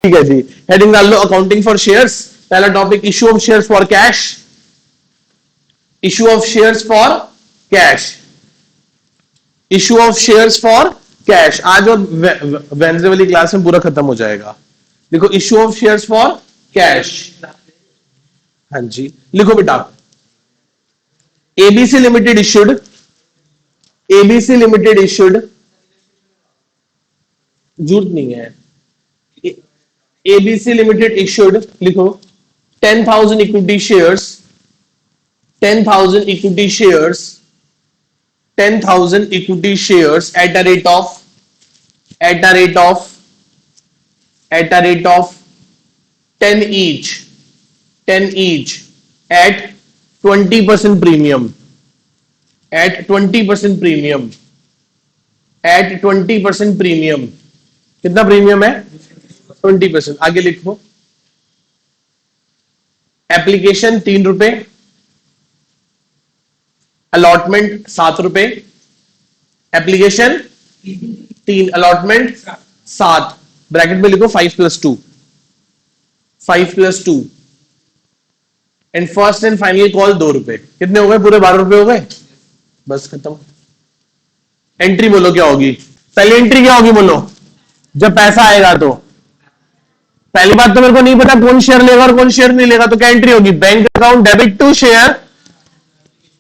ठीक है जी, हेडिंग डाल लो अकाउंटिंग फॉर शेयर्स। पहला topic issue of shares for cash, issue of shares for cash, issue of shares for cash. आज और Wednesday वाली क्लास में पूरा खत्म हो जाएगा। देखो issue of shares for cash, हाँ जी लिखो बेटा। ABC limited issued, ABC limited issued, जरूरत नहीं है, एबीसी लिमिटेड इश्यूड लिखो 10,000 equity shares, 10,000 equity shares, 10,000 equity shares at a rate of, at a rate of, at a rate of 10 each, 10 each at 20% premium, at 20% premium, at 20% premium। कितना premium है? 20%। आगे लिखो, application 3 रुपए, allotment 7 रुपए, application 3, allotment 7, bracket में लिखो 5+2, 5+2 and first and final call 2 रुपए। कितने हो गए? पूरे 12 रुपए हो गए, बस खत्म। एंट्री बोलो क्या होगी? पहली एंट्री क्या होगी बोलो, जब पैसा आएगा तो। पहली बात तो मेरे को नहीं पता कौन शेयर लेगा और कौन शेयर नहीं लेगा, तो क्या एंट्री होगी? Bank account debit to share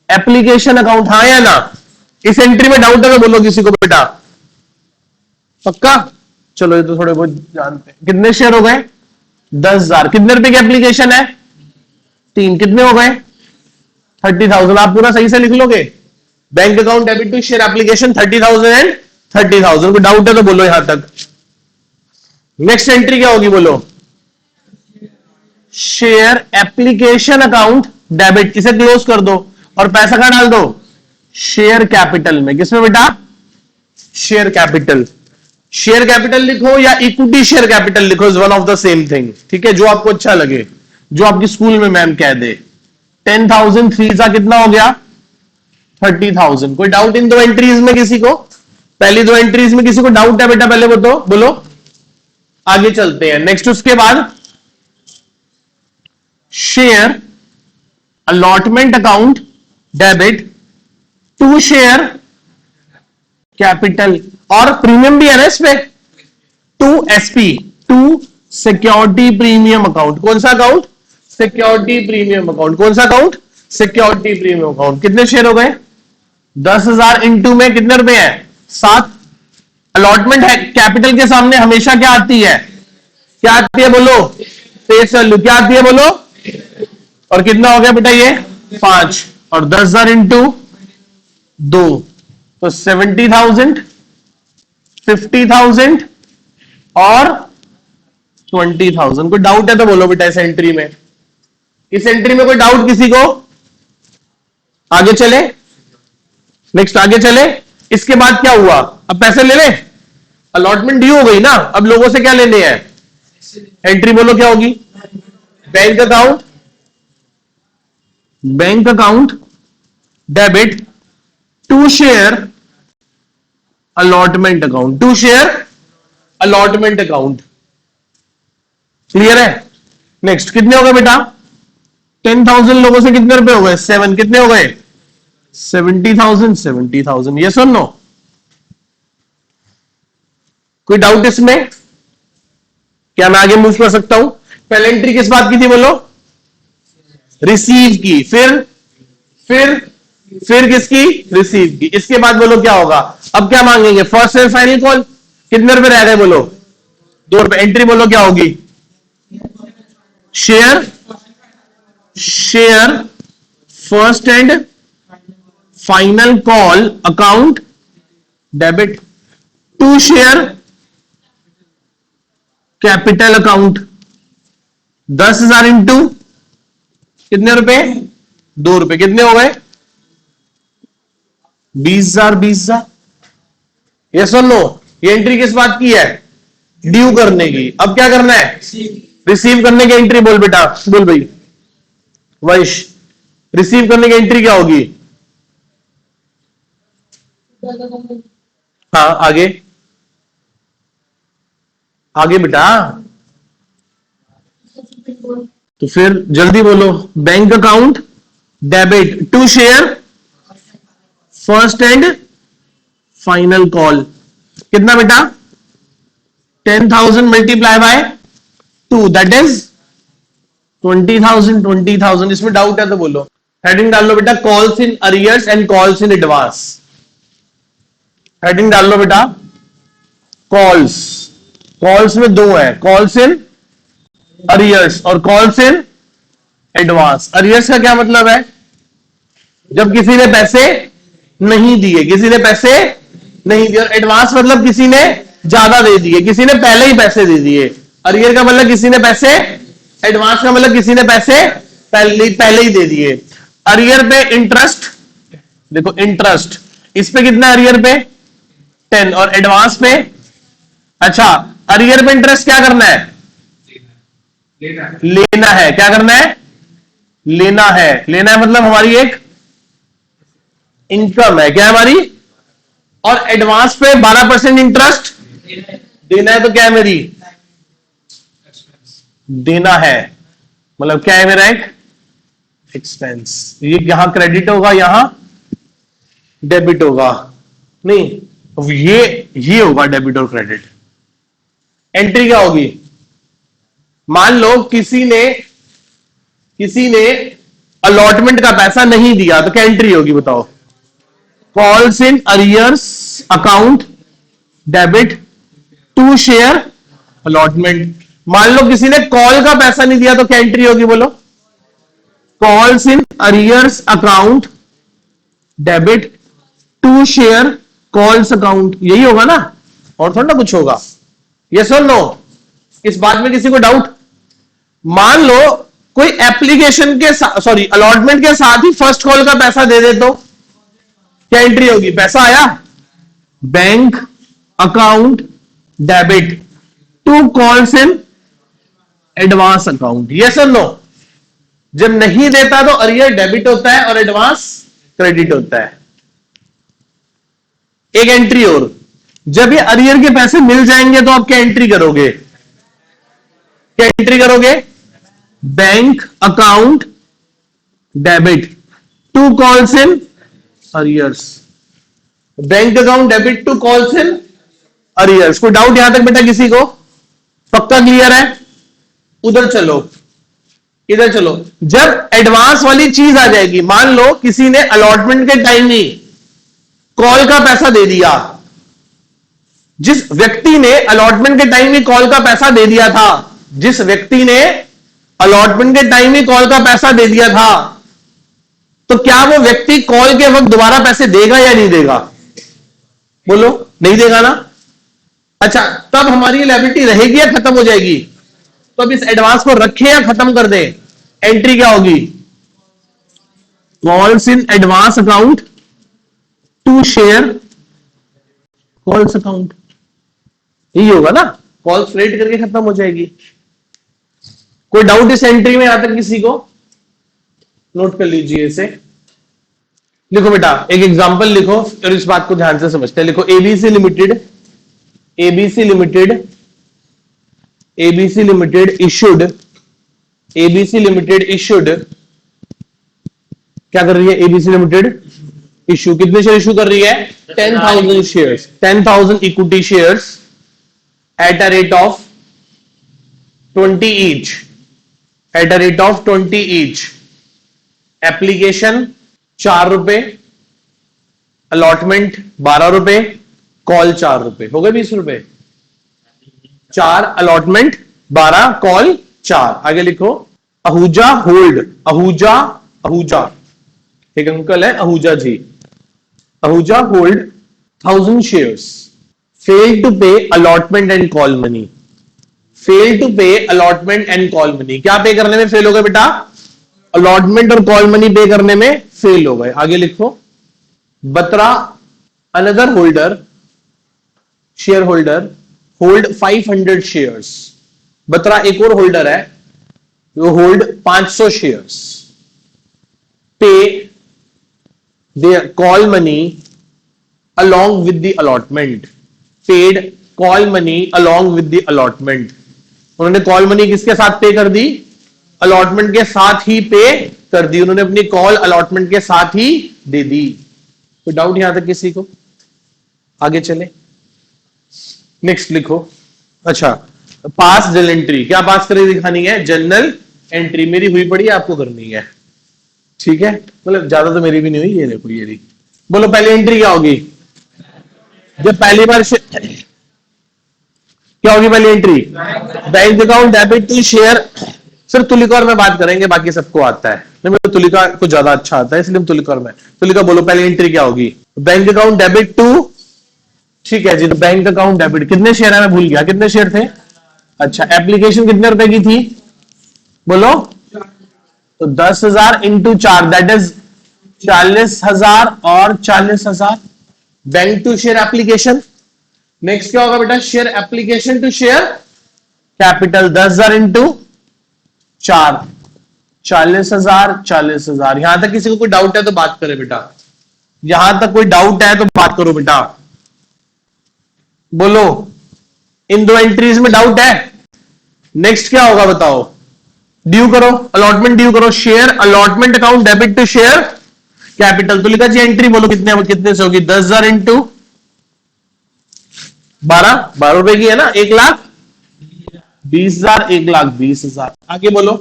application account, हाँ या ना? इस एंट्री में डाउट है तो बोलो किसी को बेटा, पक्का? चलो ये तो थोड़े बहुत जानते हैं। कितने शेयर हो गए? 10,000। कितने रुपए की एप्लीकेशन है? 3। कितने हो गए? 30,000। आप पूरा सही से लिख लोगे। Bank account debit to share application 30,000 and 30,000। कोई डाउट है तो बोलो यहां तक। नेक्स्ट एंट्री क्या होगी बोलो? शेयर एप्लीकेशन अकाउंट डेबिट, इसे क्लोज कर दो और पैसा कहां डाल दो? शेयर कैपिटल में। किसमें बेटा? Share capital. शेयर कैपिटल लिखो या इक्विटी शेयर कैपिटल लिखो, is one of the same thing. ठीक है, जो आपको अच्छा लगे, जो आपकी स्कूल में मैम कह दे। 10,000 3 सा कितना हो गया? 30,000। कोई डाउट इन दो एंट्रीज में किसी को? पहली 2 एंट्रीज में किसी को डाउट है बेटा? पहले बताओ, बोलो। आगे चलते हैं। नेक्स्ट उसके बाद share allotment account debit to share capital, और प्रीमियम भी है ना इसमें, to SP, to security premium account. कौन सा अकाउंट? Security premium account. कौन सा अकाउंट? Security premium account. कितने शेयर हो गए? 10,000 इंटू में कितने रुपए हैं? 7। अलॉटमेंट है, कैपिटल के सामने हमेशा क्या आती है? क्या आती है बोलो? Face value. क्या आती है बोलो? और कितना हो गया बेटा ये? 5। और 10,000 इंटू 2 तो 70,000, 50,000 और 20,000। कोई डाउट है तो बोलो बेटा इस एंट्री में। इस एंट्री में कोई डाउट किसी को? आगे चले, नेक्स्ट आगे चले। इसके बाद क्या हुआ? अब पैसे ले ले, अलॉटमेंट ड्यू हो गई ना। अब लोगों से क्या लेने हैं? एंट्री बोलो क्या होगी? Bank account, bank account debit to share allotment account, to share allotment account. Clear है? नेक्स्ट कितने हो गए बेटा? 10,000 लोगों से कितने रुपए हो गए? 7। कितने हो गए? 70,000, 70,000। यस और नो? कोई डाउट इसमें? क्या मैं आगे मूव कर सकता हूं? पहले एंट्री किस बात की थी बोलो? रिसीव की। फिर किसकी? रिसीव की। इसके बाद बोलो क्या होगा? अब क्या मांगेंगे? First and final call. कितने रुपए रह गए बोलो? 2 रुपए। एंट्री बोलो क्या होगी? Share, share first and final call account debit to share capital account. 10,000 into कितने रुपए? 2 रुपए। कितने हो गए? 20,000, 20,000। यस और नो? ये एंट्री किस बात की है? ड्यू करने की। अब क्या करना है? रिसीव करने की एंट्री बोल बेटा, बोल भाई वैश। रिसीव करने की एंट्री क्या होगी? हाँ आगे, आगे बेटा तो फिर जल्दी बोलो, bank account debit to share first and final call. कितना बेटा? 10,000 मल्टीप्लाई बाय 2 दैट इज 20,000। 20,000 इसमें डाउट है तो बोलो। हेडिंग डाल लो बेटा, calls in arrears and calls in advance. Heading डाल लो बेटा, कॉल्स। कॉल्स में दो है, कॉल्स इन अरियर्स और कॉल्स इन एडवांस। अरियर्स का क्या मतलब है? जब किसी ने पैसे नहीं दिए, किसी ने पैसे नहीं दिए। और एडवांस मतलब किसी ने ज्यादा दे दिए, किसी ने पहले ही पैसे दे दिए। अरियर का मतलब किसी ने पैसे, एडवांस का मतलब किसी ने पैसे पहले ही दे दिए। अरियर पे इंटरेस्ट, देखो इंटरेस्ट, इस पे कितना अरियर पे 10 और एडवांस पे, अच्छा अरियर पे इंटरेस्ट क्या करना है? लेना है। क्या करना है? लेना है। लेना है मतलब हमारी एक इनकम है। क्या है हमारी? और एडवांस पे 12% इंटरेस्ट देना है, तो क्या है मेरी? देना है मतलब क्या है मेरा? एक एक्सपेंस। ये यहां क्रेडिट होगा, यहां डेबिट होगा। नहीं, ये होगा डेबिट और क्रेडिट। एंट्री क्या होगी? मान लो किसी ने अलॉटमेंट का पैसा नहीं दिया, तो क्या एंट्री होगी बताओ? Calls in arrears account debit to share allotment. मान लो किसी ने कॉल का पैसा नहीं दिया, तो क्या एंट्री होगी बोलो? Calls in arrears account debit to share calls account. यही होगा ना, और थोड़ा ना कुछ होगा। यस और नो? इस बात में किसी को डाउट? मान लो कोई एप्लीकेशन के सॉरी अलॉटमेंट के साथ ही फर्स्ट कॉल का पैसा दे दे, तो क्या एंट्री होगी? पैसा आया, bank account debit to calls in advance account. Yes और नो? जब नहीं देता तो अरियर डेबिट होता है और एडवांस क्रेडिट होता है। एक एंट्री और, जब ये अरियर के पैसे मिल जाएंगे तो आप क्या एंट्री करोगे? क्या एंट्री करोगे? Bank account debit to calls in arrears. Bank account debit to calls in arrears. कोई डाउट यहां तक बेटा किसी को? पक्का क्लियर है? उधर चलो, इधर चलो। जब एडवांस वाली चीज आ जाएगी, मान लो किसी ने अलॉटमेंट के टाइम ही कॉल का पैसा दे दिया। जिस व्यक्ति ने अलॉटमेंट के टाइम ही कॉल का पैसा दे दिया था, जिस व्यक्ति ने अलॉटमेंट के टाइम ही कॉल का पैसा दे दिया था, तो क्या वो व्यक्ति कॉल के वक्त दोबारा पैसे देगा या नहीं देगा? बोलो, नहीं देगा ना। अच्छा, तब हमारी लायबिलिटी रहेगी या खत्म हो जाएगी? तो अब इस एडवांस को रखें या खत्म कर दें? एंट्री क्या होगी? Calls in advance account to share calls account. यही होगा ना, कॉल्स क्रेडिट करके खत्म हो जाएगी। कोई डाउट इस एंट्री में यहां तक किसी को? नोट कर लीजिए इसे। लिखो बेटा, एक एग्जांपल लिखो और इस बात को ध्यान से समझते हैं। लिखो, ABC limited, ABC limited, ABC limited issued, ABC limited issued, क्या कर रही है? एबीसी लिमिटेड इशू, कितने शेयर इशू कर रही है? 10,000 shares, 10,000 equity shares at a rate of 20 each, at a rate of 20 each. Application 4 रुपए, अलॉटमेंट 12 रुपए, कॉल 4 रुपए, हो गए 20 रुपए। 4 अलॉटमेंट, 12 कॉल, 4। आगे लिखो, आहूजा होल्ड, आहूजा, आहूजा एक अंकल है Ahuja ji, Ahuja hold 1000 shares, fail to pay allotment and call money. Fail to pay allotment and call money, क्या पे करने में फेल हो गए बेटा? अलॉटमेंट और कॉल मनी पे करने में फेल हो गए। आगे लिखो, Batra another holder, share holder hold 500 shares. Batra एक और होल्डर है, वो hold 500 shares. Pay their call money along with the allotment, paid call money along with the allotment। उन्होंने कॉल मनी किसके साथ पे कर दी? अलॉटमेंट के साथ ही पे कर दी, उन्होंने अपनी कॉल अलॉटमेंट के साथ ही दे दी। कोई डाउट यहां तक किसी को? आगे चले, नेक्स्ट लिखो। अच्छा, पास जर्नल एंट्री, क्या पास करके दिखानी है? Journal entry. मेरी हुई पड़ी है, आपको करनी है, ठीक है? मतलब ज्यादा तो मेरी भी नहीं हुई। ये देखो, ये रही। बोलो पहली एंट्री क्या होगी? जब पहली बार क्या होगी पहली entry? Bank account debit to share. सिर्फ तुलिका और मैं बात करेंगे, बाकी सबको आता है। नहीं, मेरे तुलिका को ज्यादा अच्छा आता है, इसलिए हम तुलिका और मैं। तुलिका बोलो पहली एंट्री क्या होगी? बैंक अकाउंट डेबिट टू, ठीक है जी। तो बैंक अकाउंट डेबिट, कितने शेयर है? मैं भूल गया, कितने शेयर थे? अच्छा, एप्लीकेशन कितने रुपए की थी? बोलो। तो 10,000 इंटू 4, दैट इज 40,000 और 40,000 bank to share application. Next क्या होगा बेटा? Share application to share capital, 10,000 into 4, 40,000 40,000। यहां तक किसी को कोई डाउट है तो बात करें बेटा। यहां तक कोई डाउट है तो बात करो बेटा, बोलो। इन दो एंट्रीज में डाउट है? नेक्स्ट क्या होगा बताओ? ड्यू करो, अलॉटमेंट ड्यू करो। Share allotment account debit to share capital. तो लिखा जी एंट्री, बोलो कितने कितने से होगी? 10,000 इंटू 12 रुपए की है ना, 1,20,000, 1,20,000। आगे बोलो,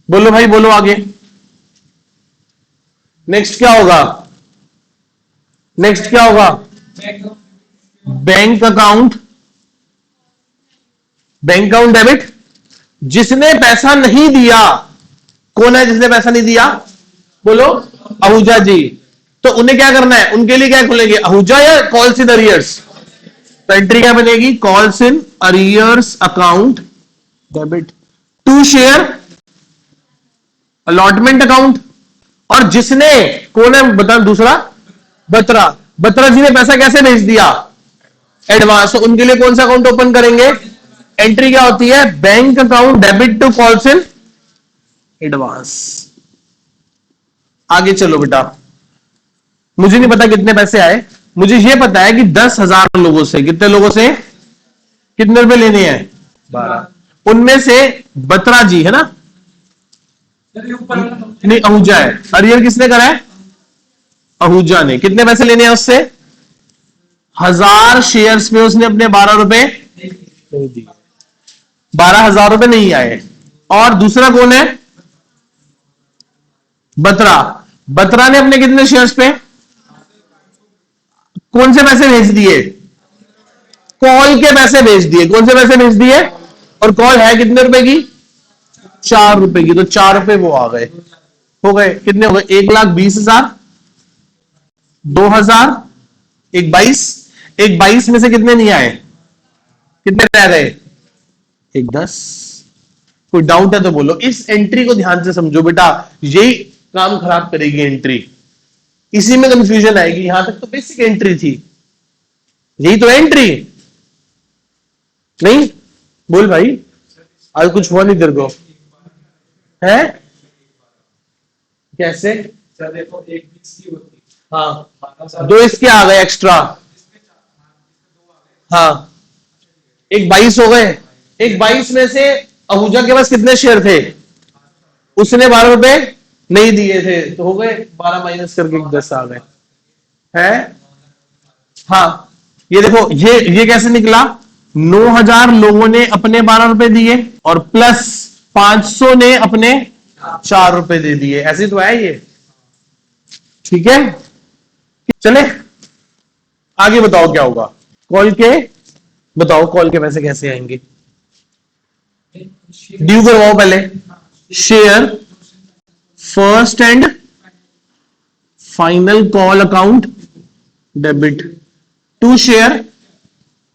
बोलो भाई बोलो आगे। नेक्स्ट क्या होगा? नेक्स्ट क्या होगा? Bank account, bank account debit. जिसने पैसा नहीं दिया, कौन है जिसने पैसा नहीं दिया? बोलो। आहूजा जी। तो उन्हें क्या करना है? उनके लिए क्या खोलेंगे? आहूजा या कॉल्स इन अरियर्स? तो एंट्री क्या बनेगी? Calls in arrears account debit to share allotment account. और जिसने, कौन है बता दूसरा? बत्रा। बत्रा जी ने पैसा कैसे भेज दिया? एडवांस। तो उनके लिए कौन सा अकाउंट ओपन करेंगे? एंट्री क्या होती है? Bank account debit to calls in advance. आगे चलो बेटा। मुझे नहीं पता कितने पैसे आए, मुझे यह पता है कि 10,000 लोगों से, कितने लोगों से कितने रुपए लेने हैं? 12। उनमें से बत्रा जी है ना, नहीं आहूजा है। अरियर किसने करा है? आहूजा ने। कितने पैसे लेने हैं उससे? 1,000 शेयर्स में उसने अपने 12 रुपए नहीं दिए, 12,000 रुपए नहीं आए। और दूसरा कौन है? बत्रा। बत्रा ने अपने कितने शेयर्स पे कौन से पैसे भेज दिए? कॉल के पैसे भेज दिए। कौन से पैसे भेज दिए? और कॉल है कितने रुपए की? 4 रुपए की। तो 4 रुपए वो आ गए, हो गए। कितने हो गए? 1,20,000, 2,000, 1,22। 1,22 में से कितने नहीं आए? कितने रह गए? 1,10। कोई डाउट है तो बोलो। इस एंट्री को ध्यान से समझो बेटा, यही काम खराब करेगी एंट्री, इसी में कंफ्यूजन आएगी। यहां तक तो बेसिक एंट्री थी, यही तो एंट्री नहीं। बोल भाई, आज कुछ हुआ नहीं तेरे को है? कैसे? देखो, एक 20 की होती, हाँ, 2 इसके आ गए एक्स्ट्रा, हाँ, 1,22 हो गए। 1,22 में से आहूजा के पास कितने शेयर थे? उसने 12 रुपए नहीं दिए थे, तो हो गए 12 माइनस करके 10 आ गए है। हाँ, ये देखो, ये कैसे निकला? 9,000 लोगों ने अपने 12 रुपए दिए और प्लस 500 ने अपने 4 रुपए दे दिए। ऐसे तो है ये, ठीक है? चले आगे, बताओ क्या होगा? कॉल के, बताओ कॉल के पैसे कैसे आएंगे? ड्यू करवाओ पहले। Share first and final call account debit to share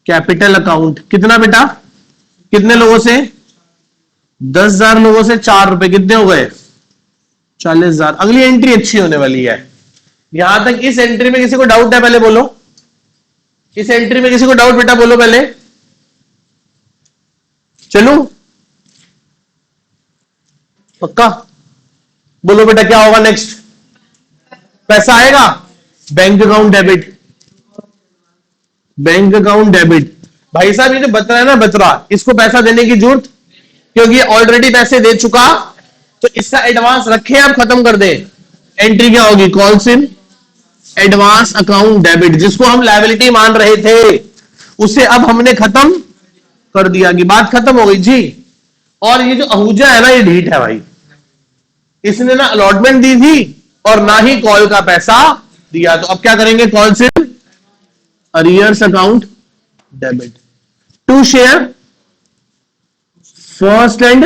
capital account. कितना बेटा? कितने लोगों से? 10,000 लोगों से 4 रुपए, कितने हो गए? 40,000। अगली एंट्री अच्छी होने वाली है। यहां तक इस एंट्री में किसी को डाउट है? पहले बोलो। इस एंट्री में किसी को डाउट बेटा? बोलो पहले। चलो पक्का बोलो बेटा, क्या होगा नेक्स्ट? पैसा आएगा? Bank account debit, bank account debit. भाई साहब, ये जो बतरा है ना, बतरा, इसको पैसा देने की जरूरत क्योंकि ऑलरेडी पैसे दे चुका, तो इसका एडवांस रखे आप खत्म कर दे। एंट्री क्या होगी? Calls in advance account debit, जिसको हम लायबिलिटी मान रहे थे उसे अब हमने खत्म कर दिया कि बात खत्म हो गई जी। और ये जो आहूजा है ना, ये ढीठ है भाई, इसने ना अलॉटमेंट दी थी और ना ही कॉल का पैसा दिया। तो अब क्या करेंगे? Calls in arrears account debit to share first and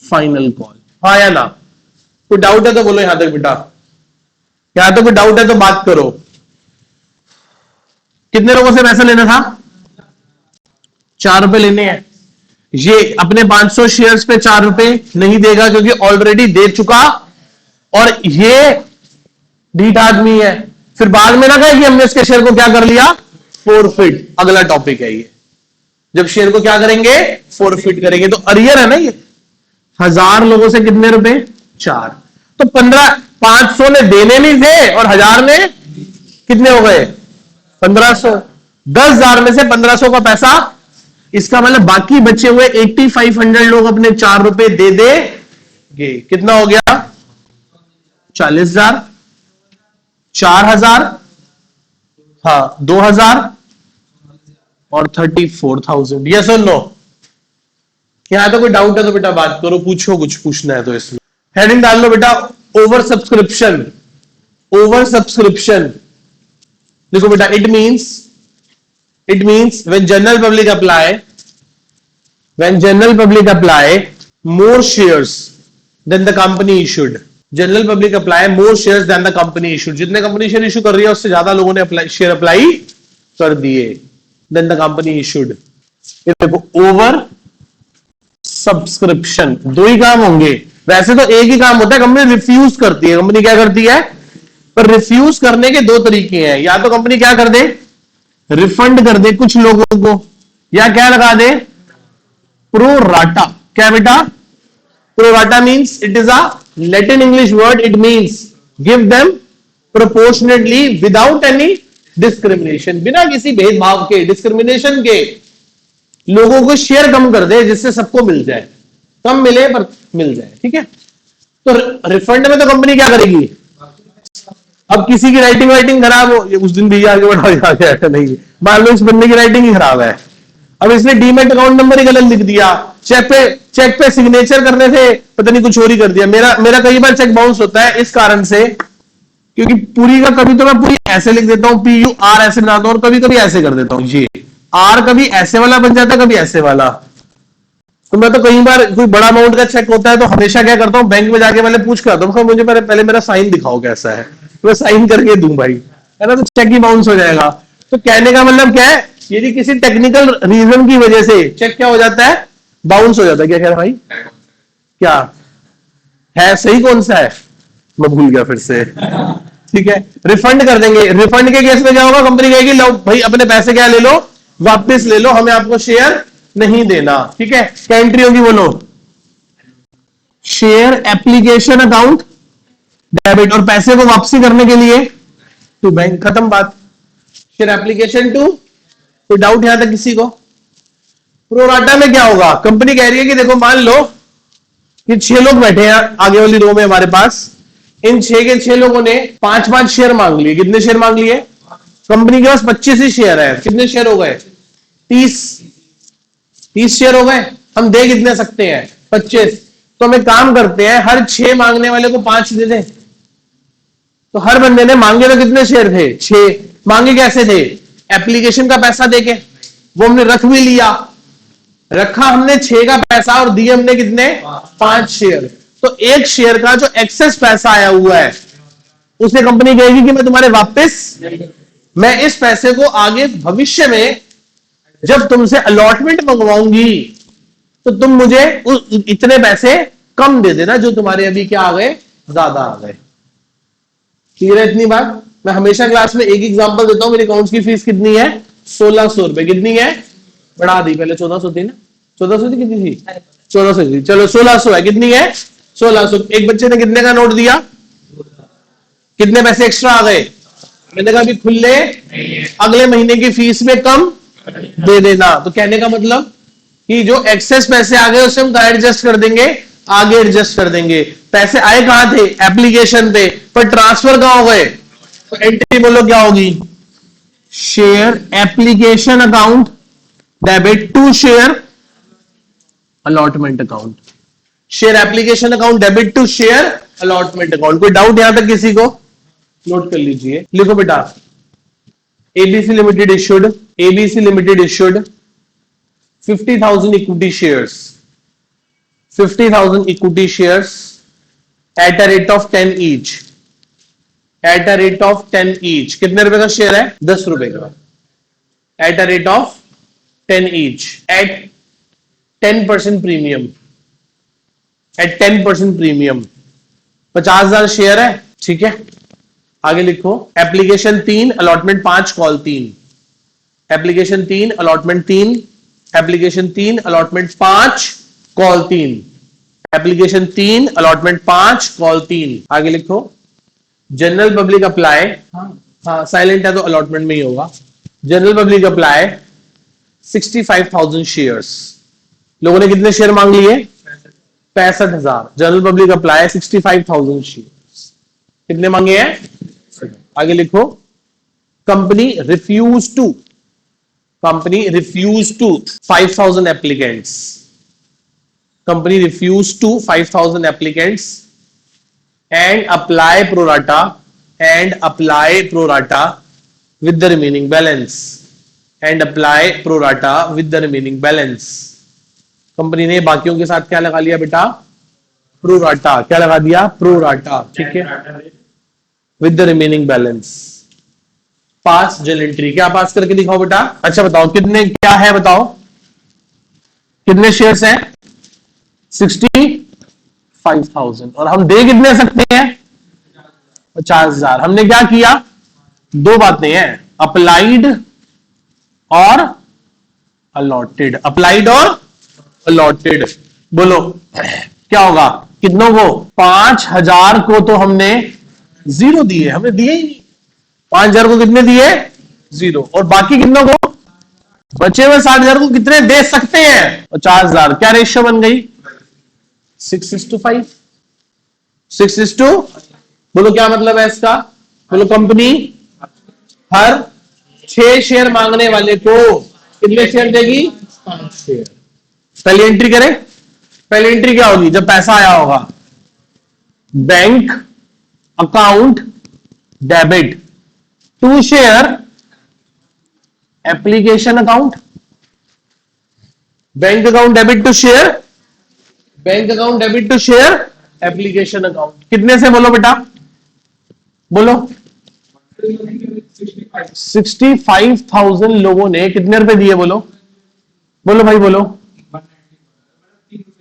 final call. हाँ या ना? कोई डाउट है तो बोलो यहां तक बेटा। यहां तो कोई डाउट है तो बात करो। कितने लोगों से पैसा लेना था? 4 रुपए लेने हैं। ये अपने 500 शेयर्स पे 4 रुपए नहीं देगा क्योंकि ऑलरेडी दे चुका, और ये ढीठ आदमी है। फिर बाद में ना कहे कि हमने इसके शेयर को क्या कर लिया? फोरफिट। अगला टॉपिक है ये, जब शेयर को क्या करेंगे? फोरफिट करेंगे। तो अरियर है ना ये। 1000 लोगों से कितने रुपए? 4। तो 500 ने देने नहीं थे और 1000 ने कितने हो गए? 1500। 10,000 में से 1500 का पैसा, इसका मतलब बाकी बचे हुए 8500 लोग अपने 4 रुपए दे देंगे। कितना हो गया? 40,000, 4000, हाँ 2000 और 34,000। यस और नो? यहां तो कोई डाउट है तो बेटा बात करो, पूछो, कुछ पूछना है तो इसमें हेडिंग डाल लो बेटा। Over subscription. ओवर सब्सक्रिप्शन देखो बेटा, it means when general public apply more shares than the company issued. General public apply more shares than the company issued. जितने कंपनी शेयर इशू कर रही है उससे ज्यादा लोगों ने शेयर अप्लाई कर दिए देन द कंपनी इशूड। देखो ओवर सब्सक्रिप्शन दो ही काम होंगे। वैसे तो एक ही काम होता है, कंपनी रिफ्यूज करती है। कंपनी क्या करती है? पर रिफ्यूज करने के दो तरीके हैं। या तो कंपनी क्या कर दे? रिफंड कर दे कुछ लोगों को, या क्या लगा दे? Pro rata. क्या बेटा? Pro rata means it is a Latin English word. It means give them proportionately without any discrimination. बिना किसी भेदभाव के, डिस्क्रिमिनेशन के लोगों को शेयर कम कर दे जिससे सबको मिल जाए। कम मिले पर मिल जाए, ठीक है। तो रिफंड में तो कंपनी क्या करेगी? अब किसी की राइटिंग खराब हो, ये उस दिन भी आगे बढ़ा ऐसा नहीं, मान लो इस बंदे की राइटिंग ही खराब है, अब इसने डीमेट अकाउंट नंबर ही गलत लिख दिया, चेक पे सिग्नेचर करने से पता नहीं कुछ और ही कर दिया। मेरा कई बार चेक बाउंस होता है इस कारण से, क्योंकि पूरी का कभी तो मैं पूरी ऐसे लिख देता हूं, PUR ऐसे बनाता हूं, और कभी कभी ऐसे कर देता हूं। ये आर कभी ऐसे वाला बन जाता है, कभी ऐसे वाला। तो मैं तो कई बार कोई बड़ा अमाउंट का चेक होता है तो हमेशा क्या करता हूं, बैंक में जाके पहले पूछ कर आता हूं, मुझे पहले मेरा साइन दिखाओ कैसा है, मैं साइन करके दूं भाई, है ना, तो चेक ही बाउंस हो जाएगा। तो कहने का मतलब क्या है, यदि किसी टेक्निकल रीजन की वजह से चेक क्या हो जाता है? बाउंस हो जाता है। क्या कह रहा भाई? क्या है सही? कौन सा है? मैं भूल गया फिर से। ठीक है, रिफंड कर देंगे। रिफंड के केस में क्या होगा? कंपनी कहेगी लो भाई अपने पैसे क्या ले लो, वापस ले लो, हमें आपको शेयर नहीं देना। ठीक है, क्या एंट्री होगी बोलो? शेयर एप्लीकेशन अकाउंट डेबिट, और पैसे को वापसी करने के लिए टू बैंक। खत्म बात। शेयर एप्लीकेशन टू, कोई डाउट यहां तक किसी को? प्रोराटा में क्या होगा? कंपनी कह रही है कि देखो मान लो कि 6 लोग बैठे हैं आगे वाली रो में हमारे पास, इन 6 के 6 लोगों ने 5-5 शेयर मांग लिए। कितने शेयर मांग लिए? कंपनी के पास 25 ही शेयर है। कितने शेयर हो गए? 30 शेयर हो गए। हम दे कितने सकते हैं? 25। तो हम एक काम करते हैं, हर 6 मांगने वाले को 5 दे दें। तो हर बंदे ने मांगे तो कितने शेयर थे? 6। मांगे कैसे थे? एप्लीकेशन का पैसा देके, वो हमने रख भी लिया। रखा हमने 6 का पैसा और दिए हमने कितने? 5 शेयर। तो एक शेयर का जो एक्सेस पैसा आया हुआ है उसे कंपनी कहेगी कि मैं तुम्हारे वापस, मैं इस पैसे को आगे भविष्य में जब तुमसे अलॉटमेंट मंगवाऊंगी तो तुम मुझे इतने पैसे कम दे देना, जो तुम्हारे अभी क्या आ गए? ज्यादा आ गए। क्लियर है इतनी बात? मैं हमेशा क्लास में एक एग्जांपल देता हूं। मेरी अकाउंट्स की फीस कितनी है? 1600 रुपए। कितनी है? बढ़ा दी, पहले 1400 थी ना? 1400 थी, कितनी थी? 1400 थी। चलो 1600 है। कितनी है? 1600। एक बच्चे ने कितने का नोट दिया? कितने पैसे एक्स्ट्रा आ गए? मैंने कहा अभी खुले, अगले महीने की फीस में कम दे देना। तो कहने का मतलब कि जो एक्सेस पैसे आ गए उसे हम कहां एडजस्ट कर देंगे, आगे एडजस्ट कर देंगे। पैसे आए कहां थे, एप्लीकेशन पे, पर ट्रांसफर कहां हो गए, तो एंट्री बोलो क्या होगी, share application account debit to share allotment account, share application account debit to share allotment account. कोई डाउट यहां तक किसी को, नोट कर लीजिए, लिखो बेटा, ABC limited issued, ABC limited issued 50,000 equity shares, 50,000 equity shares at a rate of 10 each, at a rate of 10 each। कितने रुपए का शेयर है, 10 रुपए का, at a rate of 10 each at 10% premium, at 10% premium. 50,000 share है, ठीक है। आगे लिखो, application 3, allotment 5, call 3, application 3, allotment 3, application 3, allotment 5, call 3, application 3, allotment 5, call 3। आगे लिखो, जनरल पब्लिक अप्लाई, हाँ साइलेंट है तो अलॉटमेंट में ही होगा। जनरल पब्लिक अप्लाई 65,000 शेयर्स, लोगों ने कितने शेयर मांग लिए, 65,000। जनरल पब्लिक अप्लाई 65,000 शेयर्स, कितने मांगे हैं। आगे लिखो, company refuse to, company refused to 5,000 applicants, company refused to 5,000 applicants and apply pro rata, and apply pro rata with the remaining balance, and apply pro rata with the remaining balance। Company ने बाकियों के साथ क्या लगा लिया बेटा, pro rata, क्या लगा दिया, प्रो राटा, ठीक है, विद द रिमेनिंग बैलेंस। पास जल एंट्री, क्या पास करके दिखाओ बेटा। अच्छा बताओ कितने, क्या है बताओ, कितने शेयर्स हैं, 65,000, और हम दे कितने सकते हैं, 50,000। हमने क्या किया, दो बातें हैं, अप्लाइड और अलॉटेड, अप्लाइड और अलॉटेड। बोलो क्या होगा, कितनों को, 5,000 को तो हमने जीरो दिए, हमने दिए ही नहीं। 5,000 को कितने दिए, जीरो, और बाकी कितनों को, बचे हुए 60,000 को कितने दे सकते हैं, 50,000। क्या रेशियो बन गई, 6:5, 6:, बोलो क्या मतलब है इसका, बोलो कंपनी हर 6 शेयर मांगने वाले को कितने शेयर देगी, 5 शेयर। पहली एंट्री करें, पहली एंट्री क्या होगी, जब पैसा आया होगा, bank account debit to share application account, bank account debit to share, bank account debit to share application account. कितने से बोलो बेटा, बोलो 65,000 लोगों ने कितने रुपए दिए, बोलो बोलो भाई बोलो,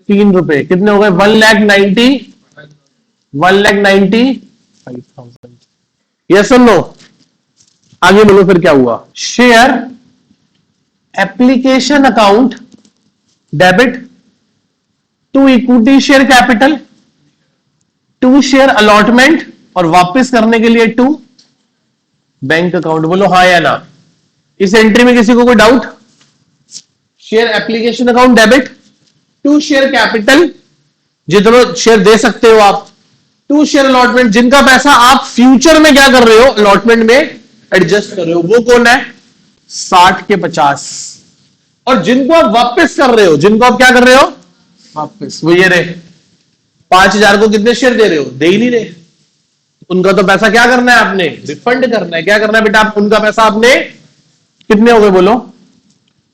3 रुपए, कितने हो गए, 1,95,000। यस और नो। आगे बोलो फिर क्या हुआ, share application account debit to equity share capital to share allotment, और वापस करने के लिए टू बैंक अकाउंट। बोलो हाँ या ना। इस एंट्री में किसी को कोई doubt, share application account debit to share capital, जितना शेयर दे सकते हो आप, टू शेयर अलॉटमेंट, जिनका पैसा आप फ्यूचर में क्या कर रहे हो, अलॉटमेंट में एडजस्ट कर रहे हो, वो कौन है, 60 के 50, और जिनको आप वापस कर रहे हो, जिनको आप क्या कर रहे हो, वापस, वो ये रहे 5,000 को कितने शेयर दे रहे हो, दे ही नहीं रहे, उनका तो पैसा क्या करना है आपने, रिफंड करना है। क्या करना है बेटा, आप उनका पैसा आपने, कितने हो गए बोलो,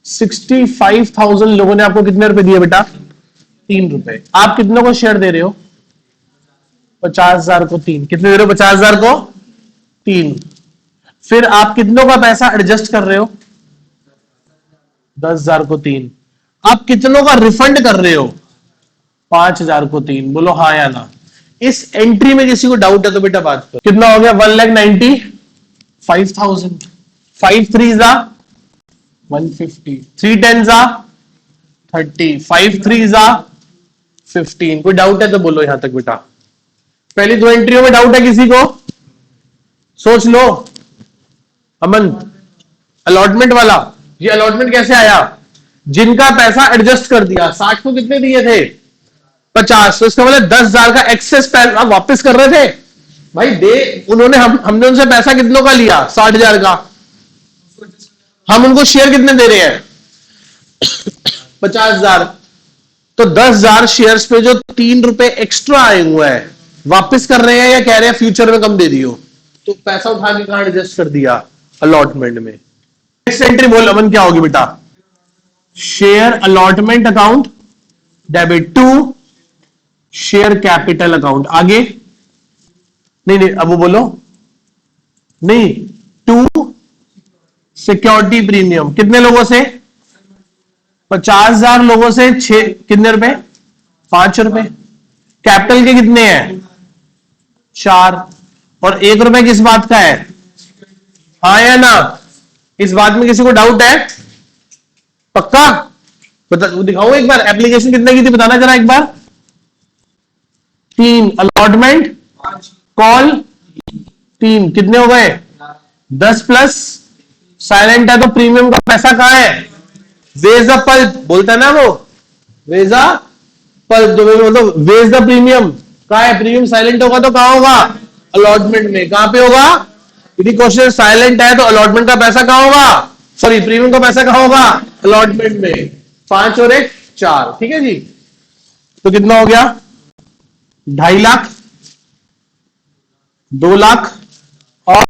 65,000 लोगों ने आपको कितने रुपए दिए बेटा, 3 रुपए। आप कितनों को शेयर दे रहे हो, 50,000 को 3, कितने दे रहे हो, 50,000 को 3। फिर आप कितनों का पैसा एडजस्ट कर रहे हो, 10,000 को 3। आप कितनों का रिफंड कर रहे हो, 5,000 को 3। बोलो हाँ या ना। इस एंट्री में किसी को डाउट है तो बेटा बात करो। कितना हो गया, 1,95,000, 5 3 150, 3 10 30, 5 3 15। कोई डाउट है तो बोलो यहां तक बेटा। पहली दो एंट्रियों में डाउट है किसी को, सोच लो। अमन, अलॉटमेंट वाला, ये अलॉटमेंट कैसे आया, जिनका पैसा एडजस्ट कर दिया, 60 को कितने दिए थे 50, तो इसका मतलब 10,000 का एक्सेस पैसा वापस कर रहे थे भाई। उन्होंने हमने उनसे पैसा कितनों का लिया 60,000 का, हम उनको शेयर कितने दे रहे हैं 50,000, तो 10,000 शेयर्स पे जो 3 रुपए एक्स्ट्रा आए हुए हैं वापस कर रहे हैं या कह रहे हैं फ्यूचर में कम दे दियो, तो पैसा उठा के कहां एडजस्ट कर दिया अलॉटमेंट में। नेक्स्ट एंट्री बोल अमन क्या होगी बेटा, share allotment account debit to share capital account. आगे नहीं नहीं अब वो बोलो नहीं, टू सिक्योरिटी प्रीमियम कितने लोगों से 50,000 लोगों से 6 कितने रुपए 5 रुपए, कैपिटल के कितने हैं 4, और 1 रुपए किस बात का है, हाँ या ना, इस बात में किसी को डाउट है, पक्का बता दिखाओ एक बार, एप्लीकेशन कितने की थी बताना जरा एक बार, 3, अलॉटमेंट कॉल 3, कितने हो गए 10 प्लस साइलेंट है तो प्रीमियम का पैसा कहां है, वेज द पल्प बोलता है ना वो, वेज द पल्प, तो वेज द प्रीमियम कहां है, प्रीमियम साइलेंट होगा तो कहां होगा अलॉटमेंट में, कहां पे होगा, यदि क्वेश्चन साइलेंट है तो अलॉटमेंट का पैसा कहां होगा, सॉरी प्रीमियम का पैसा कहां होगा अलॉटमेंट में, 5 और 1 4, ठीक है जी। तो कितना हो गया 2.5 लाख, 2 लाख और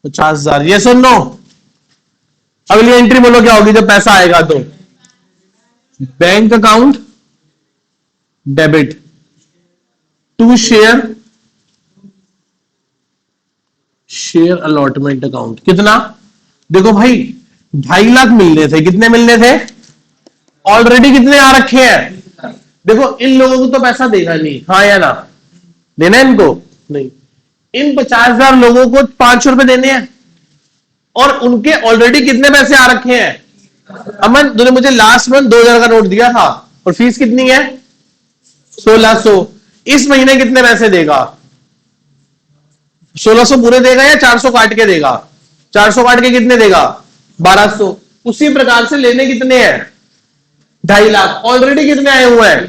50,000, ये सुन लो। अगली एंट्री बोलो क्या होगी जब पैसा आएगा, तो bank account debit to share allotment account, कितना देखो भाई 2.5 लाख मिलने थे, कितने मिलने थे ऑलरेडी कितने आ रखे हैं, देखो इन लोगों को तो पैसा देगा नहीं, हाँ या ना, देना है इनको नहीं, इन 50,000 लोगों को 5 रुपए देने हैं और उनके ऑलरेडी कितने पैसे आ रखे हैं, अमन तूने मुझे लास्ट मंथ 2,000 का नोट दिया था और फीस कितनी है 1,600, इस महीने कितने पैसे देगा 1,600 पूरे देगा या 400 काट के देगा, 400 काट के कितने देगा 1,200, उसी प्रकार से लेने कितने हैं 2.5 लाख, ऑलरेडी कितने आए हुए हैं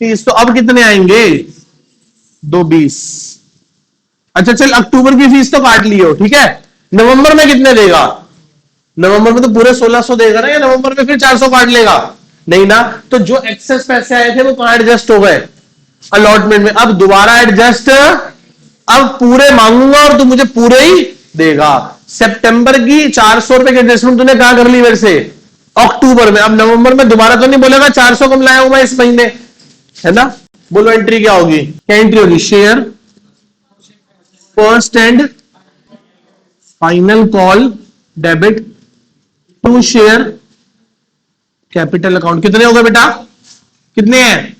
30, तो अब कितने आएंगे 220, अच्छा चल अक्टूबर की फीस तो काट लियो ठीक है, नवंबर में कितने देगा, नवंबर में तो पूरे 1,600 देगा ना, या नवंबर में फिर 400 काट लेगा, नहीं ना, तो जो एक्सेस पैसे आए थे वो कहां एडजस्ट हो गए अलॉटमेंट में, अब दोबारा एडजस्ट, अब पूरे मांगूंगा और तू मुझे पूरे ही देगा, सितंबर की 400 रुपए की एडजस्टमेंट तूने कहां कर ली मेरे से अक्टूबर में, अब नवंबर में दोबारा तो नहीं बोलेगा 400 कम लाया हूं मैं इस महीने, है ना, बोलो एंट्री क्या होगी, क्या एंट्री होगी, share first and final call debit to share capital account, कितने हो गए बेटा, कितने हैं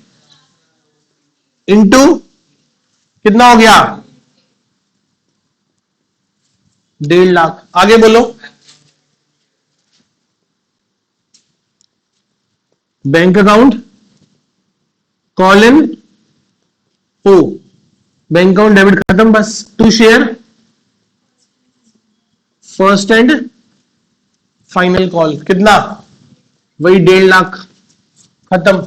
इनटू कितना हो गया 1.5 लाख, आगे बोलो, बैंक अकाउंट कॉल इन ओ, बैंक अकाउंट डेबिट खत्म, बस to share first and final call, कितना वही 1.5 लाख खत्म,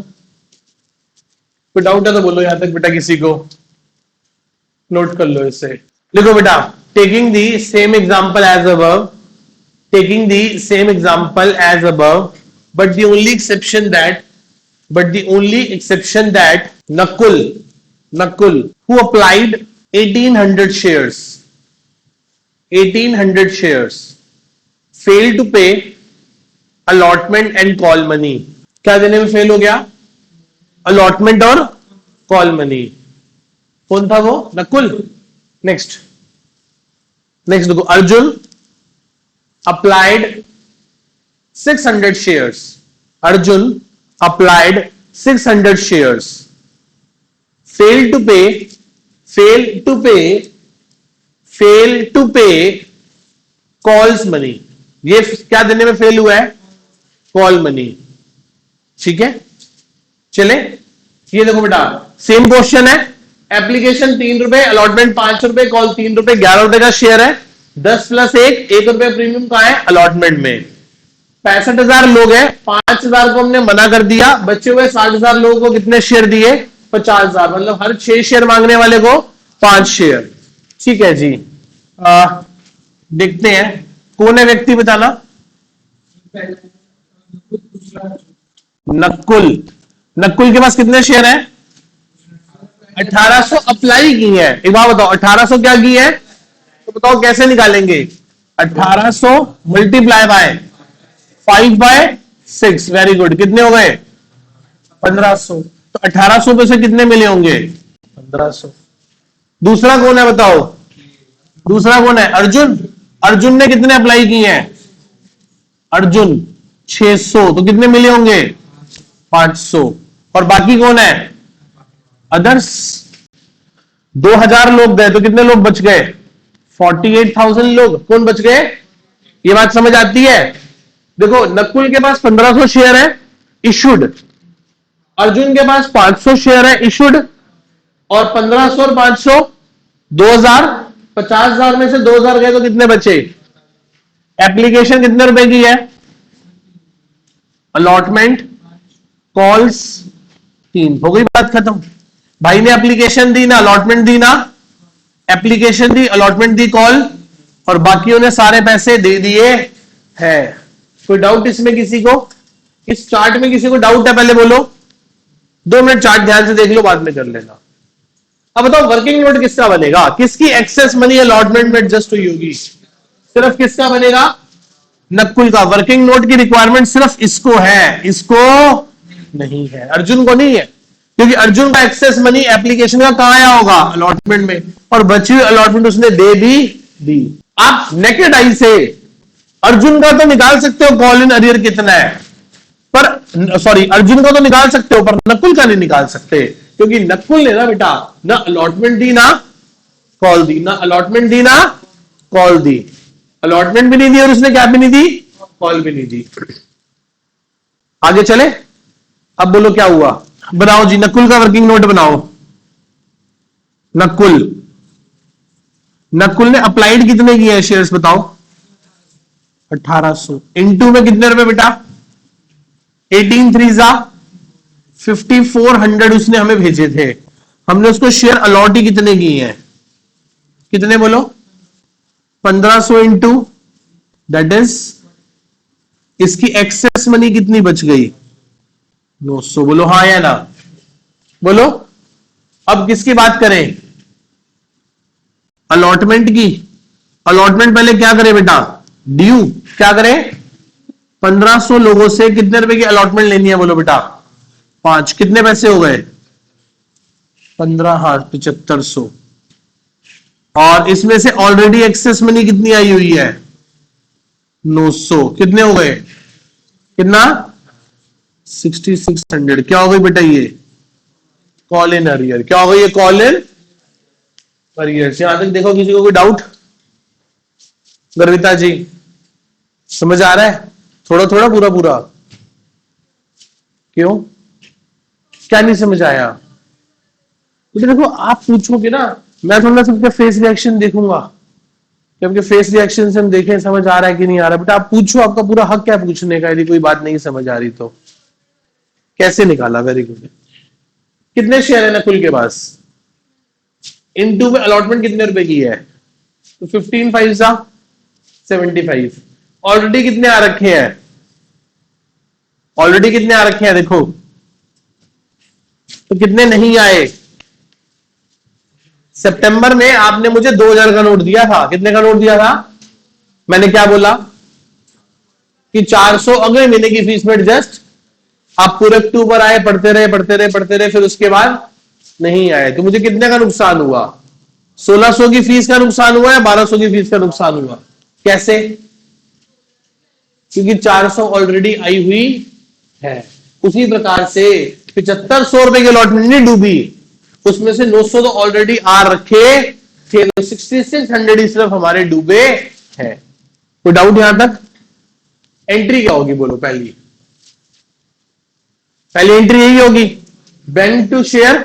कोई डाउट है तो बोलो यहां तक बेटा, किसी को नोट कर लो इसे, लिखो बेटा, taking the same example as above, taking the same example as above, but the only exception that Nakul who applied 1,800 shares failed to pay allotment and call money, क्या देने में फेल हो गया अलॉटमेंट और कॉल मनी, कौन था वो Nakul, next देखो, Arjun applied 600 shares, Arjun applied 600 shares, failed to pay calls money, ये क्या देने में फेल हुआ है कॉल मनी, ठीक है चले, ये देखो बेटा सेम क्वेश्चन है, एप्लीकेशन 3 रुपए, अलॉटमेंट 5 रुपए, कॉल 3 रुपए, 11 रुपए का शेयर है, 10 प्लस 1 रुपए प्रीमियम का है अलॉटमेंट में, 65,000 लोग हैं, 5,000 को हमने मना कर दिया, बचे हुए 60,000 लोगों को कितने शेयर दिए? 50,000। मतलब हर 6 शेयर मांगने वाले को 5 शेयर। ठीक है जी। देखते हैं कौन है व्यक्ति, बताना। नकुल। नकुल के पास कितने शेयर हैं? 1800 अप्लाई की है। एक बार बताओ, 1800 क्या की है? तो बताओ कैसे निकालेंगे? 1800 मल्टीप्लाई बाय 5/6। Very good. कितने हो गए? 1500। तो 1800 पे से कितने मिले होंगे? 1500। दूसरा कौन है बताओ? दूसरा कौन है? अर्जुन। अर्जुन ने कितने अप्लाई किए हैं? अर्जुन 600। तो कितने मिले होंगे? 500। और बाकी कौन है? अदर्स। 2000 लोग गए तो कितने लोग बच गए? 48,000 लोग। कौन बच गए? ये बात समझ आती है? देखो, नकुल के पास 1500 शेयर है इशुड, अर्जुन के पास 500 शेयर है इशुड, और 1500 और 500 2000। 50,000 में से 2000 गए तो कितने बचे? एप्लीकेशन कितने रुपए की है? Allotment calls 3। हो गई बात खत्म। भाई ने एप्लीकेशन दी ना, अलॉटमेंट दी ना, एप्लीकेशन दी, अलॉटमेंट दी, कॉल, और बाकियों ने सारे पैसे दे दिए हैं। कोई डाउट इसमें किसी को? इस चार्ट में किसी को डाउट है? पहले बोलो। 2 मिनट चार्ट ध्यान से देख लो, बाद में कर लेना। अब बताओ वर्किंग नोट किसका बनेगा? किसकी एक्सेस मनी अलॉटमेंट में एडजस्ट हुई होगी? सिर्फ किसका बनेगा? नकुल का। वर्किंग नोट की रिक्वायरमेंट सिर्फ इसको है, इसको नहीं है, अर्जुन को नहीं है, क्योंकि अर्जुन का एक्सेस मनी एप्लीकेशन का कहां आया होगा? अलॉटमेंट में, और बची हुई अलॉटमेंट उसने दे भी दी। आप नेकेड आई से अर्जुन का तो निकाल सकते हो कॉल इन अरियर कितना है, पर सॉरी, अर्जुन का तो निकाल सकते हो, पर नकुल का नहीं निकाल सकते, क्योंकि नकुल ने ना बेटा ना अलॉटमेंट दी ना कॉल दी, ना अलॉटमेंट दी ना कॉल दी, अलॉटमेंट भी नहीं दी और उसने क्या भी नहीं दी? कॉल भी नहीं दी। आगे चले। अब बोलो क्या हुआ? बनाओ जी, नकुल का वर्किंग नोट बनाओ। नकुल, नकुल ने अप्लाइड कितने किए हैं शेयर्स बताओ? 1800। इनटू में कितने रुपए बेटा? 18 3 5400 उसने हमें भेजे थे, हमने उसको शेयर अलॉट ही कितने किए हैं? कितने बोलो? 1500 इंटू, दैट इज, इसकी एक्सेस मनी कितनी बच गई? 900। बोलो हाँ या ना? बोलो। अब किसकी बात करें? अलॉटमेंट की। अलॉटमेंट पहले क्या करें बेटा? ड्यू। क्या करें? 1500 लोगों से कितने रुपए की अलॉटमेंट लेनी है? बोलो बेटा 5। कितने पैसे हो गए? 15, हाँ 7500। और इसमें से ऑलरेडी एक्सेस मनी कितनी आई हुई है? 900। कितने हो गए? कितना? 6600। क्या हो गई बेटा? ये कॉल इन अरियर। क्या हो गई? ये कॉल इन अरियर। यहां तक देखो, किसी को कोई डाउट? गर्विता जी समझ आ रहा है? थोड़ा थोड़ा, पूरा पूरा? क्यों, क्या नहीं समझ आया? देखो, आप पूछोगे ना, मैं थोड़ा सबके फेस रिएक्शन देखूंगा, कि आपके फेस रिएक्शन से हम देखें समझ आ रहा है कि नहीं आ रहा। बेटा आप पूछो, आपका पूरा हक है पूछने का। यदि कोई बात नहीं समझ आ रही तो कैसे निकाला? Very good. कितने शेयर है नकुल के पास? इनटू में अलॉटमेंट कितने रुपए की है? तो 15 5 75। ऑलरेडी कितने आ रखे हैं? ऑलरेडी कितने आ रखे हैं देखो, तो कितने नहीं आए? सितंबर में आपने मुझे 2000 का नोट दिया था। कितने का नोट दिया था? मैंने क्या बोला कि 400 अगले महीने की फीस में एडजस्ट। आप पूरे अक्टूबर आए, पढ़ते रहे पढ़ते रहे पढ़ते रहे, फिर उसके बाद नहीं आए, तो मुझे कितने का नुकसान हुआ? 1600 की फीस का नुकसान हुआ या 1200 की फीस का नुकसान हुआ? कैसे? क्योंकि 400 ऑलरेडी आई हुई है। उसी प्रकार से 7500 रुपए की अलॉटमेंट नहीं डूबी, उसमें से 900 तो ऑलरेडी आ रखे थे, तो 6600 ही सिर्फ हमारे डूबे हैं। कोई डाउट यहां तक? एंट्री क्या होगी बोलो? पहली एंट्री यही होगी, बैंक टू शेयर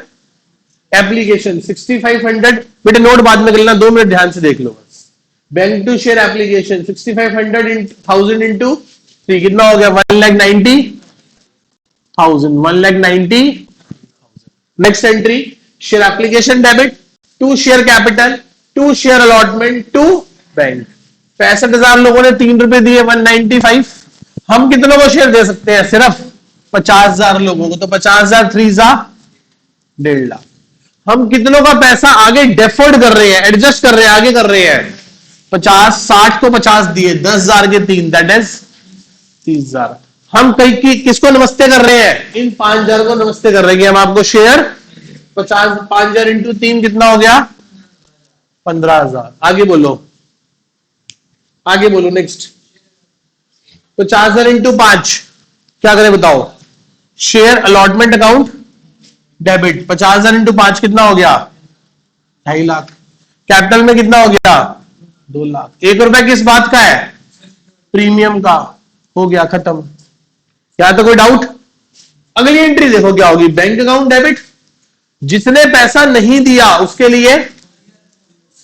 एप्लीकेशन 6500। बेटे नोट बाद में कर लेना, 2 मिनट ध्यान से देख लो बस। Bank to share application 6500 1000 into कितना हो गया 1,90,000 1,90,000। Next entry share application debit to share capital to share allotment to bank. 65,000 लोगों ने 3 रुपए दिए 195। हम कितनों को शेयर दे सकते हैं? सिर्फ 50,000 लोगों को। तो 50,000 3 जा 1.5 लाख। हम कितनों का पैसा आगे डेफर्ड कर रहे हैं, एडजस्ट कर रहे हैं, आगे कर रहे हैं? 50 60 को 50 दिए 10,000 के 3 दैट इज 30,000। हम कहीं की किसको नमस्ते कर रहे हैं? इन 5,000 को नमस्ते कर रहे हैं कि हम आपको शेयर 50 5,000 इंटू 3 कितना हो गया? 15,000। आगे बोलो, आगे बोलो। नेक्स्ट 50,000 इंटू 5 क्या करें बताओ? Share allotment account debit. 50,000 into 5 कितना हो गया? 2.5 लाख। कैपिटल में कितना हो गया? 2 लाख। 1 रुपया किस बात का है? प्रीमियम का। हो गया, खत्म। क्या तो कोई डाउट? अगली एंट्री देखो क्या होगी? Bank account debit. जिसने पैसा नहीं दिया उसके लिए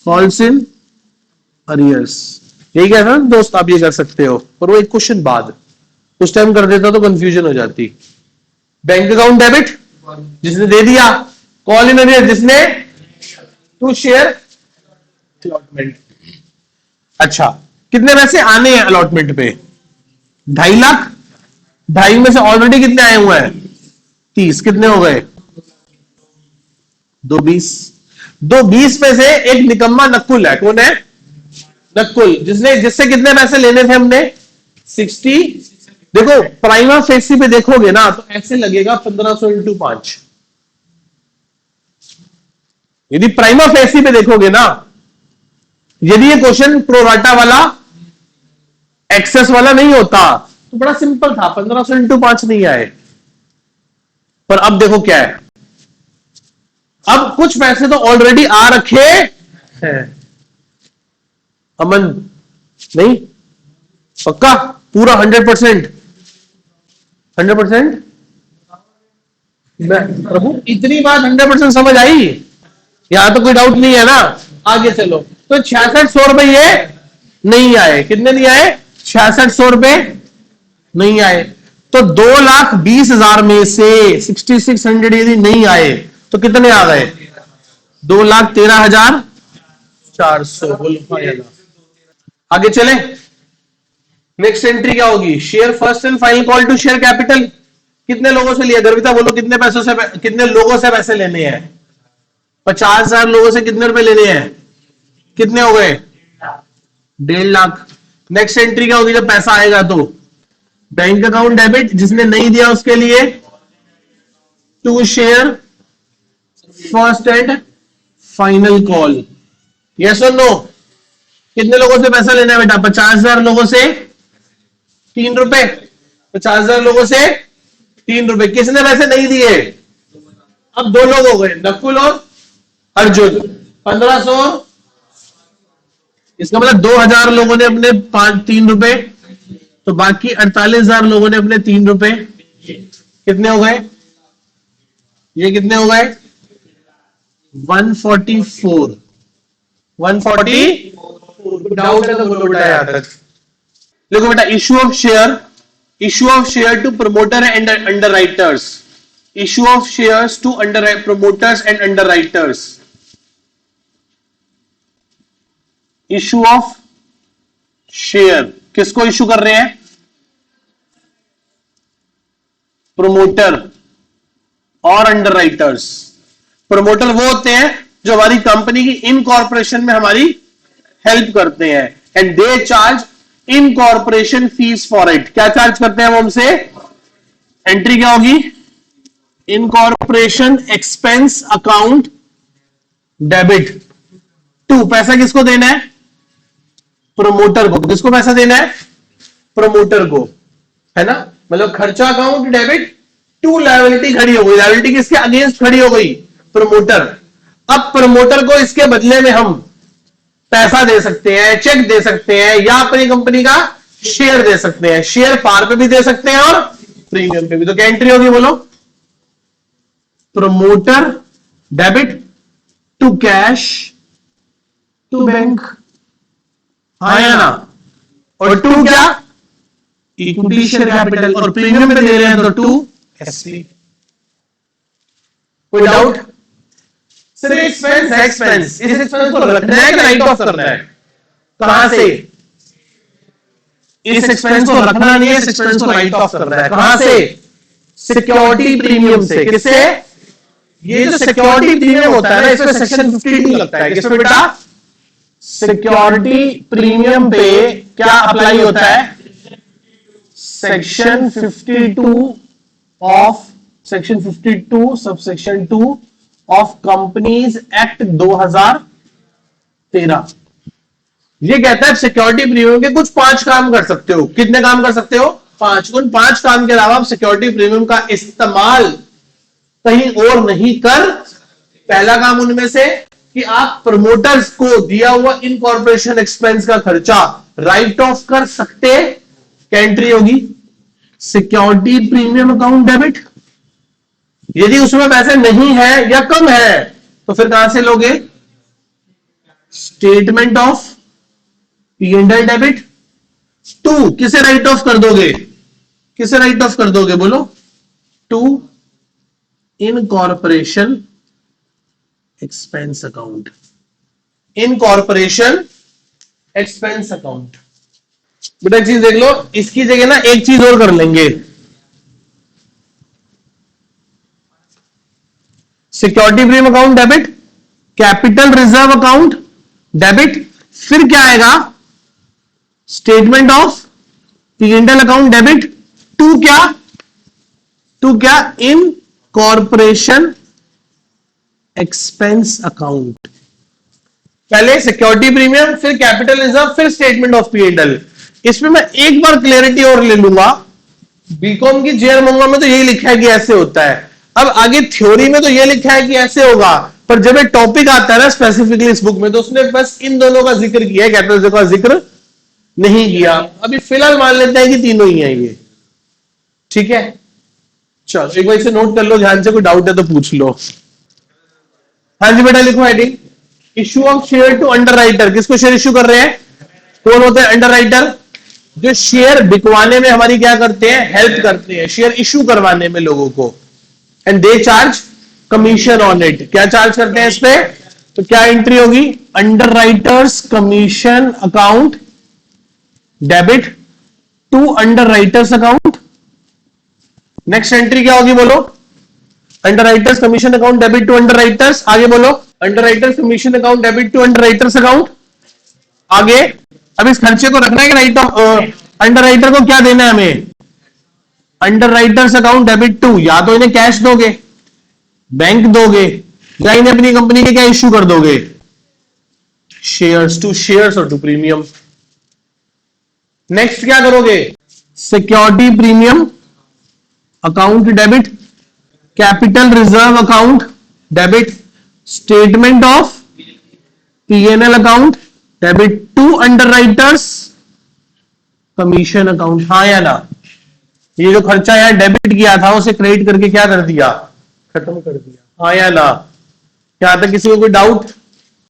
फॉल्स इन अरियर्स। यही कह रहा दोस्त, आप ये कर सकते हो। पर वो एक क्वेश्चन बाद उस टाइम कर देता तो कंफ्यूजन हो जाती। बैंक अकाउंट डेबिट जिसने दे दिया, कॉल इन अरियर जिसने टू शेयर अलॉटमेंट। अच्छा, कितने पैसे आने हैं अलॉटमेंट पे? 2.5 लाख। 2.5 में से ऑलरेडी कितने आए हुए हैं? 30। कितने हो गए? 220। 220 में से एक निकम्मा नक्कुल है। कौन है? नक्कुल। जिससे कितने पैसे लेने थे हमने? 60। देखो प्राइमा फेसी पे देखोगे ना तो ऐसे लगेगा 1500 इंटू 5। यदि प्राइमा फेसी पे देखोगे ना, यदि ये क्वेश्चन प्रोराटा वाला एक्सेस वाला नहीं होता तो बड़ा सिंपल था, 1500 इंटू 5 नहीं आए। पर अब देखो क्या है, अब कुछ पैसे तो ऑलरेडी आ रखे हैं। अमन नहीं पक्का पूरा 100%? 100%? प्रभु इतनी बात 100% समझ आई? यहां तो कोई डाउट नहीं है ना? आगे चलो। तो 6600 रुपए ये नहीं आए। कितने नहीं आए? 6600 रुपए नहीं आए। तो 2,20,000 में से 6600 यदि नहीं आए तो कितने आ गए? 2,13,400। बोलो आगे चले। नेक्स्ट एंट्री क्या होगी? Share first and final call to share capital. कितने लोगों से लिया? गर्विता बोलो, कितने पैसों से, कितने लोगों से पैसे लेने हैं? 50,000 लोगों से कितने रुपए लेने हैं? कितने हो गए? 1.5 लाख। नेक्स्ट एंट्री क्या होगी जब पैसा आएगा? तो बैंक अकाउंट डेबिट जिसने नहीं दिया उसके लिए to share first and final call. Yes और नो? कितने लोगों से पैसा लेना है बेटा? 50,000 लोगों से 3 रुपए। 50,000 लोगों से 3 रुपए। किसने पैसे नहीं दिए? अब 2 लोग हो गए, नकुल और अर्जुन। 1500। इसका मतलब 2,000 लोगों ने अपने 3 रुपए, तो बाकी 48,000 लोगों ने अपने 3 रुपए। कितने हो गए? ये कितने हो गए? 144। 144। डाउट है तो बोलो बेटा यहां तक। देखो बेटा, issue of share to promoter and underwriters. Issue of shares to promoters and underwriters. Issue of share किसको इश्यू कर रहे हैं? प्रमोटर और अंडर राइटर्स। प्रमोटर वो होते हैं जो हमारी कंपनी की इनकॉर्पोरेशन में हमारी हेल्प करते हैं, and they charge incorporation fees for it. क्या चार्ज करते हैं वो हमसे? एंट्री क्या होगी? Incorporation expense account debit to. पैसा किसको देना है? प्रमोटर को। किसको पैसा देना है? प्रमोटर को, है ना? मतलब खर्चा अकाउंट डेबिट टू लायबिलिटी खड़ी हो गई। लायबिलिटी किसके अगेंस्ट खड़ी हो गई? प्रमोटर। अब प्रमोटर को इसके बदले में हम पैसा दे सकते हैं, चेक दे सकते हैं, या अपनी कंपनी का शेयर दे सकते हैं। शेयर पार पे भी दे सकते हैं और प्रीमियम पे भी। तो क्या एंट्री होगी बोलो? Promoter debit to cash to bank. हाँ या ना? और टू क्या? इक्विटी शेयर कैपिटल, और प्रीमियम पे दे रहे हैं तो 2SP। कोई डाउट? सिर्फ एक्सपेंस है, एक्सपेंस, इस एक्सपेंस को रखना है कि राइट ऑफ करना है? कहां से? इस एक्सपेंस को रखना नहीं है, इस एक्सपेंस को राइट ऑफ करना है। कहां से? सिक्योरिटी प्रीमियम से। किससे? ये जो सिक्योरिटी प्रीमियम होता है ना, इसमें सेक्शन 52 लगता है। किसमें बेटा? सिक्योरिटी प्रीमियम पे क्या अप्लाई होता है? Section 52 of section 52 subsection 2 of companies act 2013। ये कहता है सिक्योरिटी प्रीमियम के कुछ 5 काम कर सकते हो। कितने काम कर सकते हो? 5। उन 5 काम के अलावा आप सिक्योरिटी प्रीमियम का इस्तेमाल कहीं और नहीं कर। पहला काम उनमें से कि आप प्रमोटर्स को दिया हुआ इनकॉर्पोरेशन एक्सपेंस का खर्चा राइट ऑफ कर सकते। क्या एंट्री होगी? Security premium account debit. यदि उसमें पैसे नहीं है या कम है तो फिर कहां से लोगे? Statement of P&L debit. 2 किसे राइट ऑफ कर दोगे? किसे राइट ऑफ कर दोगे बोलो? 2 incorporation expense account. Incorporation expense account. बेटा एक चीज देख लो, इसकी जगह ना एक चीज और कर लेंगे। Security premium account debit, capital reserve account debit, फिर क्या आएगा? Statement of P&L account debit. 2 क्या? 2 क्या? इन कॉर्पोरेशन एक्सपेंस अकाउंट। पहले सिक्योरिटी प्रीमियम, फिर कैपिटल रिजर्व, फिर स्टेटमेंट ऑफ P&L। इसमें मैं एक बार क्लैरिटी और ले लूंगा। बीकॉम की जेआर मंगा में तो यही लिखा है कि ऐसे होता है। अब आगे थ्योरी में तो यह लिखा है कि ऐसे होगा, पर जब ये टॉपिक आता है ना स्पेसिफिकली इस बुक में, तो उसने बस इन दोनों का जिक्र किया है, कैपिटल रिजर्व का जिक्र नहीं किया। अभी फिलहाल मान लेते हैं कि तीनों ही हैं ये। ठीक है, चलो एक बार इसे नोट कर लो ध्यान से, कोई डाउट है तो पूछ लो। हाँ जी बेटा लिखो heading. Issue of share to underwriter. किसको शेयर इशू कर रहे हैं? कौन होते हैं? अंडरराइटर। जो शेयर बिकवाने में हमारी क्या करते हैं? हेल्प करते हैं, शेयर इशू करवाने में लोगों को। And they charge commission on it. क्या चार्ज करते हैं इस पे? तो क्या एंट्री होगी? Underwriters commission account debit to underwriters account. Next entry क्या होगी बोलो? Underwriters commission account debit to underwriters. आगे बोलो? Underwriters commission account debit to underwriters account. आगे अब इस खर्चे को रखना है कि राइट ऑफ अंडरराइटर को क्या देना है हमें? अंडरराइटर्स अकाउंट डेबिट टू, या तो इन्हें कैश दोगे, बैंक दोगे, या इन्हें अपनी कंपनी के क्या इश्यू कर दोगे? शेयर्स। टू शेयर्स और टू प्रीमियम। नेक्स्ट क्या करोगे? Security premium account debit, capital reserve account debit, statement of P&L account debit to underwriters commission account. हाँ या ना? ये जो खर्चा यार डेबिट किया था उसे क्रेडिट करके क्या कर दिया? खत्म कर दिया। हाँ या ना? यहां तक किसी को कोई डाउट?